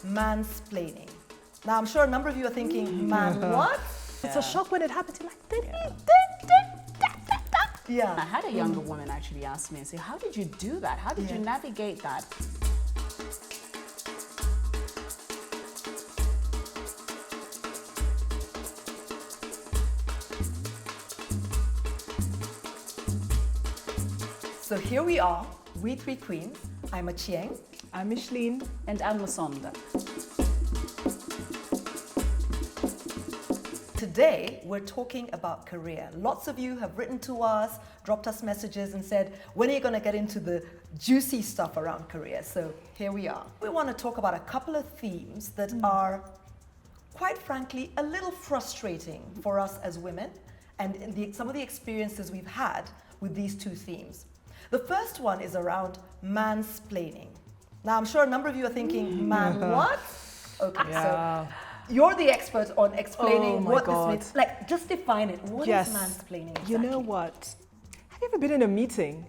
mansplaining. Now, I'm sure a number of you are thinking, man, what? It's a shock when it happens. You're like, Yeah. I had a younger woman actually ask me and say, how did you do that? How did you navigate that? So here we are, we three queens. I'm Achieng. I'm Micheline. And I'm Musonda. Today, we're talking about career. Lots of you have written to us, dropped us messages and said, when are you going to get into the juicy stuff around career? So here we are. We want to talk about a couple of themes that are, quite frankly, a little frustrating for us as women and some of the experiences we've had with these two themes. The first one is around mansplaining. Now, I'm sure a number of you are thinking, man, what? Okay, so you're the expert on explaining what this means. Like, just define it. What is mansplaining exactly? You know what? Have you ever been in a meeting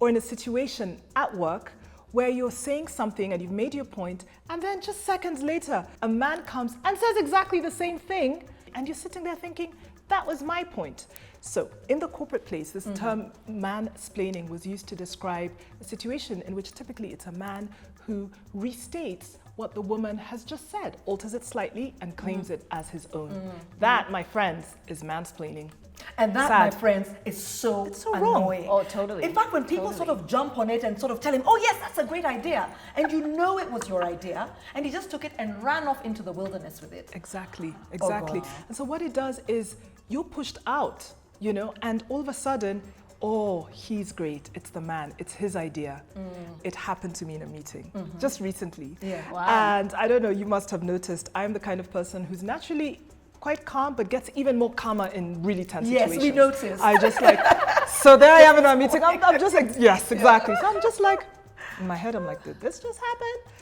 or in a situation at work where you're saying something and you've made your point, and then just seconds later, a man comes and says exactly the same thing, and you're sitting there thinking, that was my point. So in the corporate place, this term mansplaining was used to describe a situation in which typically it's a man who restates what the woman has just said, alters it slightly and claims it as his own. That, my friends, is mansplaining. And that, my friends, is so annoying. Oh, totally. In fact, when people sort of jump on it and sort of tell him, oh yes, that's a great idea, and you know it was your idea, and he just took it and ran off into the wilderness with it. Exactly. And so what it does is you're pushed out, you know, and all of a sudden, oh, he's great. It's the man. It's his idea. It happened to me in a meeting just recently. Yeah. Wow. And I don't know, you must have noticed, I'm the kind of person who's naturally quite calm, but gets even more calmer in really tense situations. Yes, we noticed. I just like, so there I am in our meeting. I'm just like, yes, exactly. So I'm just like, in my head, I'm like, did this just happen?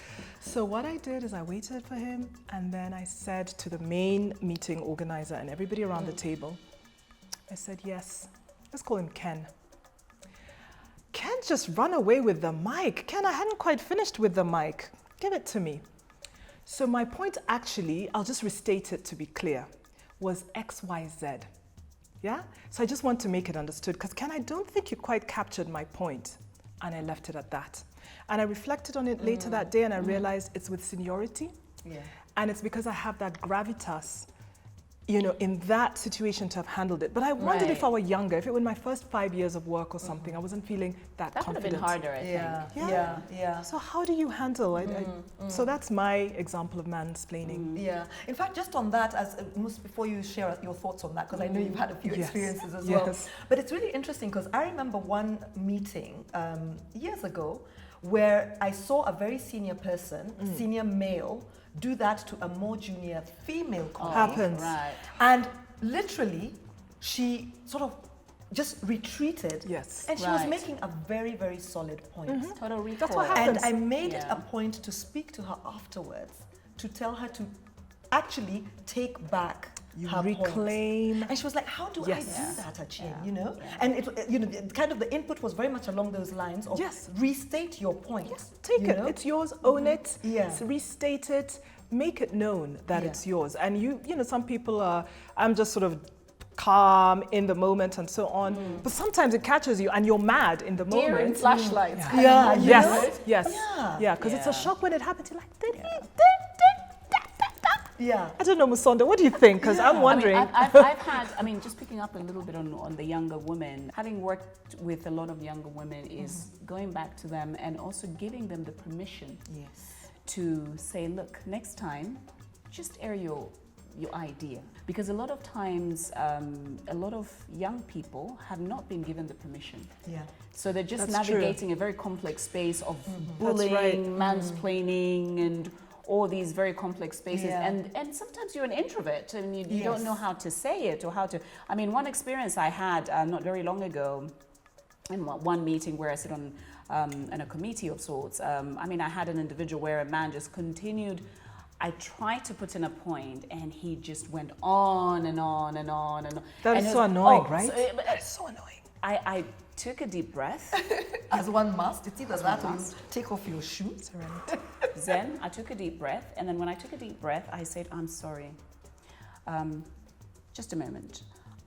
So what I did is I waited for him, and then I said to the main meeting organizer and everybody around the table, I said, yes, let's call him Ken. Ken just run away with the mic. Ken, I hadn't quite finished with the mic. Give it to me. So my point actually, I'll just restate it to be clear, was XYZ. Yeah? So I just want to make it understood, because Ken, I don't think you quite captured my point. And I left it at that. And I reflected on it later that day, and I realized it's with seniority. Yeah. And it's because I have that gravitas, you know, in that situation to have handled it. But I wondered if I were younger, if it were my first 5 years of work or something, I wasn't feeling that confident. That would have been harder, I think. Yeah. So how do you handle it? So that's my example of mansplaining. Yeah. In fact, just on that, as before you share your thoughts on that, because I know you've had a few experiences as well. But it's really interesting, because I remember one meeting years ago where I saw a very senior person, senior male, do that to a more junior female colleague. Happens. Right. And literally, she sort of just retreated. Yes. And she was making a very, very solid point. Total recall. That's what happens. And I made it a point to speak to her afterwards, to tell her to actually take back her reclaim. point. And she was like, how do I do that, Achieng? You know? And it, you know, kind of the input was very much along those lines of restate your point. Take it. It's yours. Own it. Yeah. Restate it. Make it known that it's yours. And you know, some people are, I'm just sort of calm in the moment and so on. But sometimes it catches you and you're mad in the Deer moment. and flashlights. Yes. Because it's a shock when it happens. You're like, I don't know, Musonda, what do you think? Because I'm wondering. I've had, just picking up a little bit on the younger women, having worked with a lot of younger women is going back to them and also giving them the permission to say, look, next time, just air your idea. Because a lot of times, a lot of young people have not been given the permission. Yeah. So they're just navigating a very complex space of bullying, mansplaining, and all these very complex spaces. And sometimes you're an introvert and you don't know how to say it or how to... one experience I had not very long ago in one meeting where I sit on in a committee of sorts, I had an individual where a man just continued. I tried to put in a point and he just went on and on and on and on. That is so annoying, right? That's so annoying. I took a deep breath. As one must. It's either that or you take off your shoes. Then I took a deep breath, and then when I took a deep breath, I said, I'm sorry. Just a moment.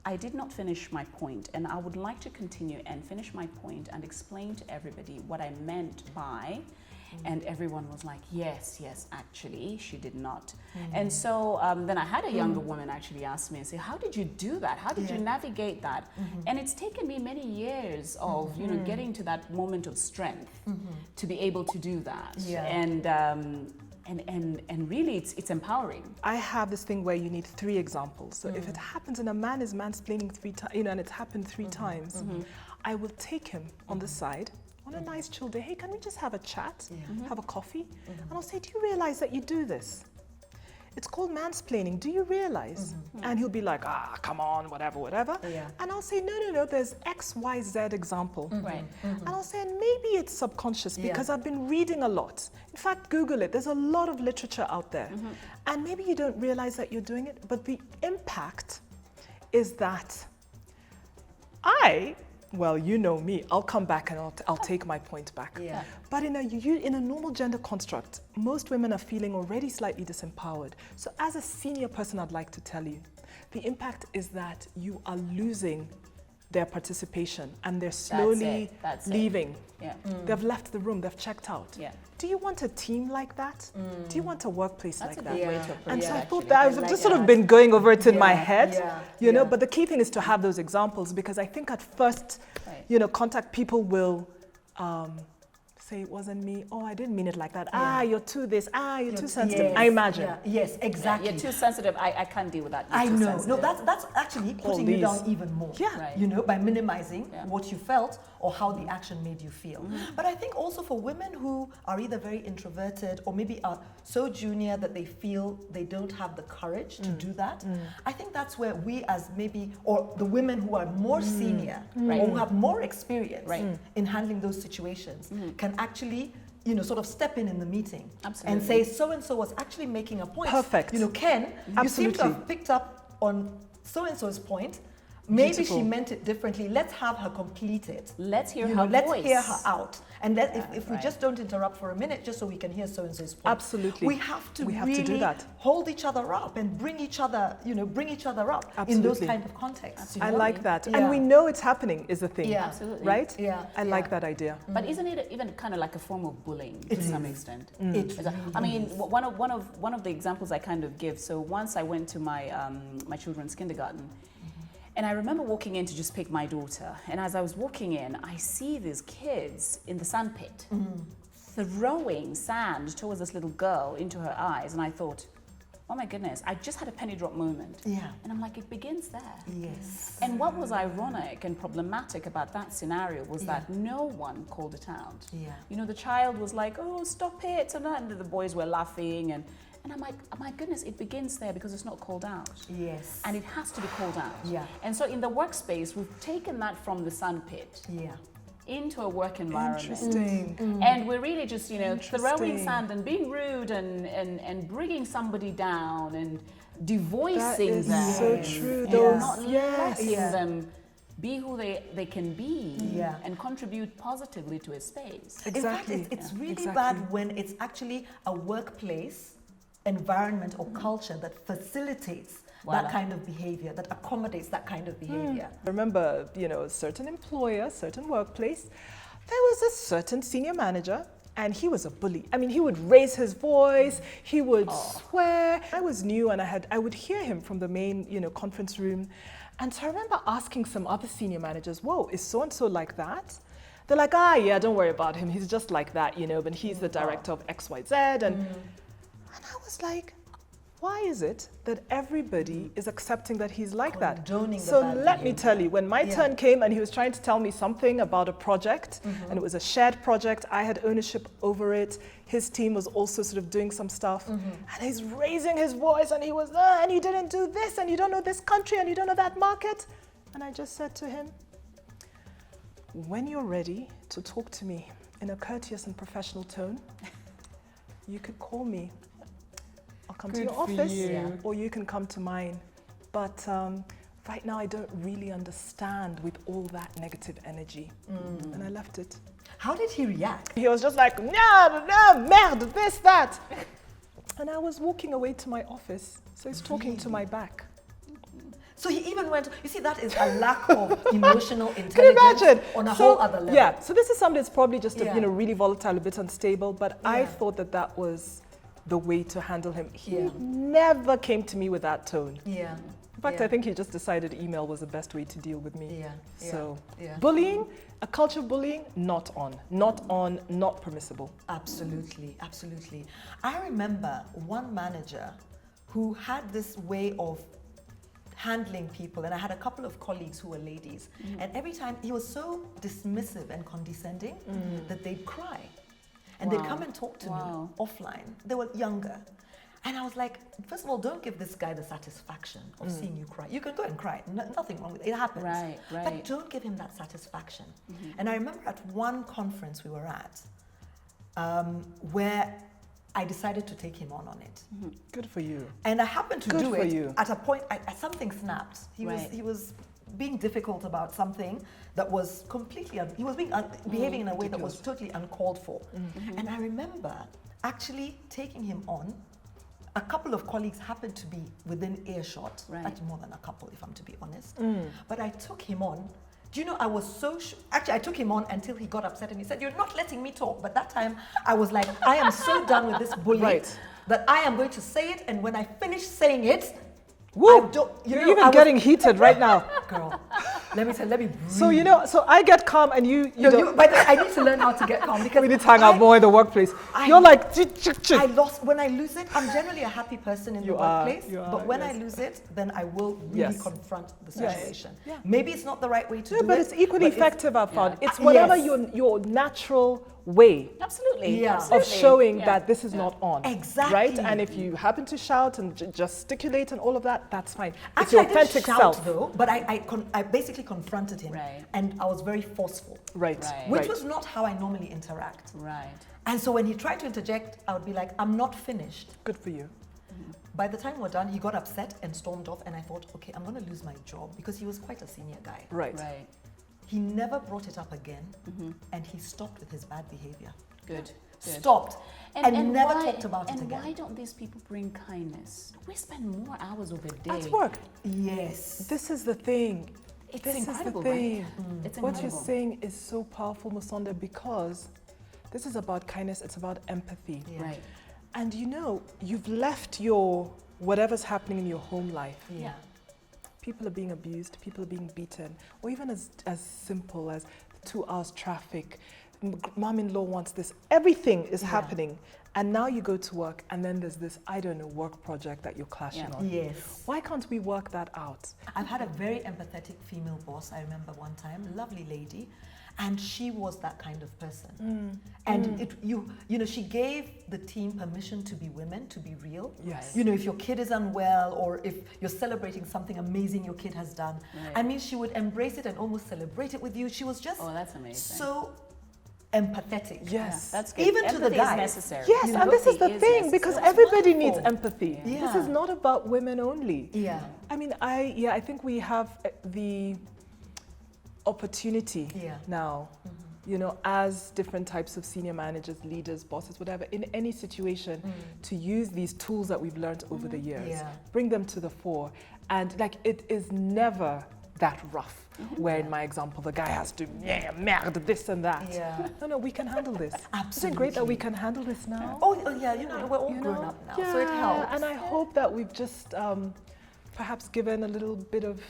I did not finish my point, and I would like to continue and finish my point and explain to everybody what I meant by, and everyone was like, yes, actually, she did not. And so then I had a younger woman actually ask me and say, how did you do that? How did you navigate that? And it's taken me many years of, you know, getting to that moment of strength to be able to do that. And really, it's empowering. I have this thing where you need 3 examples. So if it happens and a man is mansplaining 3 times, you know, and it's happened 3 times, I will take him on the side on a nice chill day. Hey, can we just have a chat, have a coffee? And I'll say, do you realize that you do this? It's called mansplaining. Do you realize? And he'll be like, come on, whatever. And I'll say, no, there's X, Y, Z example. And I'll say, and maybe it's subconscious because I've been reading a lot. In fact, Google it. There's a lot of literature out there. And maybe you don't realize that you're doing it, but the impact is that well, you know me, I'll come back and I'll take my point back. But in a normal gender construct, most women are feeling already slightly disempowered. So as a senior person, I'd like to tell you, the impact is that you are losing their participation and they're slowly leaving. They've left the room, they've checked out. Do you want a team like that? Do you want a workplace like that? That's a good way to approach it. And so I thought that I've just sort of been going over it in my head, you know, but the key thing is to have those examples, because I think at first, you know, contact people will say it wasn't me. Oh, I didn't mean it like that. You're too this. You're too sensitive. I imagine. Yes, exactly. You're too sensitive. I can't deal with that. I know. No, that's actually putting you down even more. You know, by minimizing what you felt or how the action made you feel. But I think also for women who are either very introverted or maybe are so junior that they feel they don't have the courage to do that, I think that's where we as maybe, or the women who are more senior or who have more experience in handling those situations can actually, you know, sort of step in the meeting and say, so-and-so was actually making a point. Perfect. You know, Ken, you seem to have picked up on so-and-so's point. Maybe she meant it differently. Let's have her complete it. Let's hear her voice. Let's hear her out. And if we just don't interrupt for a minute, just so we can hear so-and-so's point. Absolutely. We have to really do that. hold each other up and bring each other up in those kind of contexts. I like that. And we know it's happening is the thing. Absolutely. Right? I like that idea. But isn't it even kind of like a form of bullying to some extent? I mean, one of the examples I kind of give. So once I went to my my children's kindergarten, and I remember walking in to just pick my daughter. And as I was walking in, I see these kids in the sandpit throwing sand towards this little girl into her eyes. And I thought, oh my goodness, I just had a penny drop moment. And I'm like, it begins there. And what was ironic and problematic about that scenario was that no one called it out. You know, the child was like, oh, stop it. And the boys were laughing. And I'm like, oh my goodness, it begins there because it's not called out. And it has to be called out. And so in the workspace, we've taken that from the sandpit into a work environment. Interesting. And we're really just, you know, throwing sand and being rude and bringing somebody down and devoicing them. That is so true. Not letting them be who they can be and contribute positively to a space. Exactly. In fact, it's really bad when it's actually a workplace environment or culture that facilitates that kind of behavior, that accommodates that kind of behavior. I remember, you know, a certain employer, certain workplace, there was a certain senior manager and he was a bully. I mean, he would raise his voice, he would swear. I was new and I would hear him from the main, you know, conference room. And so I remember asking some other senior managers, whoa, is so-and-so like that? They're like, yeah, don't worry about him. He's just like that, you know, but he's the director of XYZ. And I was like, why is it that everybody is accepting that he's like that? So let me tell you, when my turn came and he was trying to tell me something about a project, and it was a shared project, I had ownership over it, his team was also sort of doing some stuff, and he's raising his voice and he was, and you didn't do this, and you don't know this country, and you don't know that market. And I just said to him, when you're ready to talk to me in a courteous and professional tone, you could call me. I'll come to your office or you can come to mine. But right now I don't really understand with all that negative energy. And I left it. How did he react? He was just like, no, merde, this, that. And I was walking away to my office. So he's talking to my back. So he even went, you see, that is a lack of emotional intelligence. Can you imagine? On a whole other level. Yeah, so this is somebody that's probably just really volatile, a bit unstable, but I thought that was the way to handle him. He never came to me with that tone. Yeah. In fact, I think he just decided email was the best way to deal with me. Yeah. So bullying, a culture of bullying, not on, not permissible. Absolutely, absolutely. I remember one manager who had this way of handling people, and I had a couple of colleagues who were ladies, and every time he was so dismissive and condescending that they'd cry, and they'd come and talk to me offline. They were younger, and I was like, first of all, don't give this guy the satisfaction of seeing you cry. You can go and cry, nothing wrong with it, it happens. Right. But don't give him that satisfaction. And I remember at one conference we were at, where I decided to take him on it. Good for you. And I happened to do it at a point, something snapped. He was being difficult about something that was completely, he was behaving in a way that was totally uncalled for. And I remember actually taking him on. A couple of colleagues happened to be within earshot, actually more than a couple if I'm to be honest. But I took him on. Do you know, I was so, actually I took him on until he got upset and he said, you're not letting me talk. But that time I was like, I am so done with this bullying that I am going to say it. And when I finish saying it, woo! You're even getting heated right now. Girl, let me breathe. So, so I get calm and you don't. But I need to learn how to get calm because we need to hang out more in the workplace. You're like, when I lose it, I'm generally a happy person in the workplace. But when I lose it, then I will really confront the situation. Maybe it's not the right way to do it. But it's equally effective, I've found. It's whatever your natural way of showing that this is not on. Exactly. Right? And if you happen to shout and gesticulate and all of that, that's fine. Actually, it's your authentic self. Though, but I basically confronted him and I was very forceful. Which was not how I normally interact. And so when he tried to interject, I would be like, I'm not finished. Good for you. By the time we're done, he got upset and stormed off and I thought, okay, I'm going to lose my job because he was quite a senior guy. He never brought it up again, and he stopped with his bad behavior. Good. Stopped. And never talked about it again. And why don't these people bring kindness? We spend more hours of the day at work. Yes. This is the thing. It's this incredible, is the thing. Right? It's what you're saying is so powerful, Musonda, because this is about kindness, it's about empathy. Right. And you've left your whatever's happening in your home life. People are being abused, people are being beaten, or even as simple as 2 hours traffic, mom-in-law wants this, everything is happening. And now you go to work and then there's this, work project that you're clashing on. Yes. Why can't we work that out? I've had a very empathetic female boss, I remember one time, lovely lady, and she was that kind of person. And she gave the team permission to be women, to be real. Yes. If your kid is unwell or if you're celebrating something amazing your kid has done, I mean, she would embrace it and almost celebrate it with you. She was just that's amazing. So empathetic. Yes. That's good. Even empathy to the guys. is necessary. Yes, and this is the thing, because everybody needs empathy. This is not about women only. I mean, I think we have the opportunity now, as different types of senior managers, leaders, bosses, whatever, in any situation, to use these tools that we've learned over the years, bring them to the fore. And it is never that rough, where in my example, the guy has to, merde, this and that. No, we can handle this. Absolutely. Isn't it great that we can handle this now? We're all grown up now, so it helps. And I hope that we've just perhaps given a little bit of,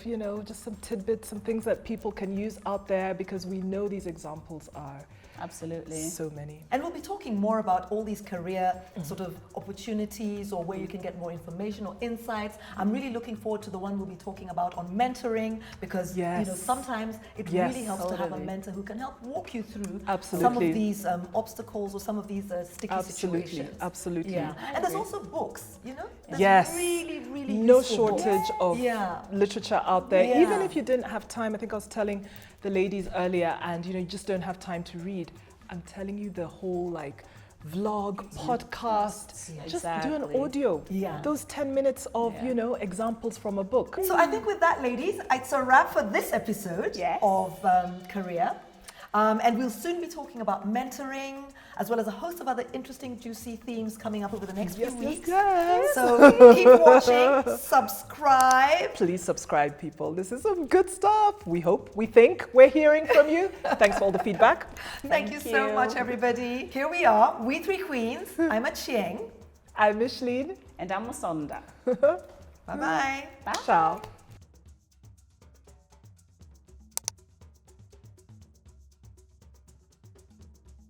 just some tidbits, some things that people can use out there, because we know these examples are absolutely so many. And we'll be talking more about all these career sort of opportunities, or where you can get more information or insights. I'm really looking forward to the one we'll be talking about on mentoring, because sometimes it really helps to have a mentor who can help walk you through some of these obstacles or some of these sticky situations. Absolutely. And there's also books, There's really, really no useful shortage of literature out there. Even if you didn't have time, I think I was telling the ladies earlier, and you just don't have time to read. I'm telling you, the whole vlog, podcast, just do an Exactly. audio. Yeah. Those 10 minutes of, Yeah. you know, examples from a book. So I think with that, ladies, it's a wrap for this episode Yes. of Career. And we'll soon be talking about mentoring, as well as a host of other interesting, juicy themes coming up over the next few weeks. Yes. So keep watching, subscribe. Please subscribe, people. This is some good stuff. We hope, we think we're hearing from you. Thanks for all the feedback. Thank you so much, everybody. Here we are, we three queens. I'm Achieng. I'm Micheline. And I'm Musonda. Bye-bye. Bye. Ciao.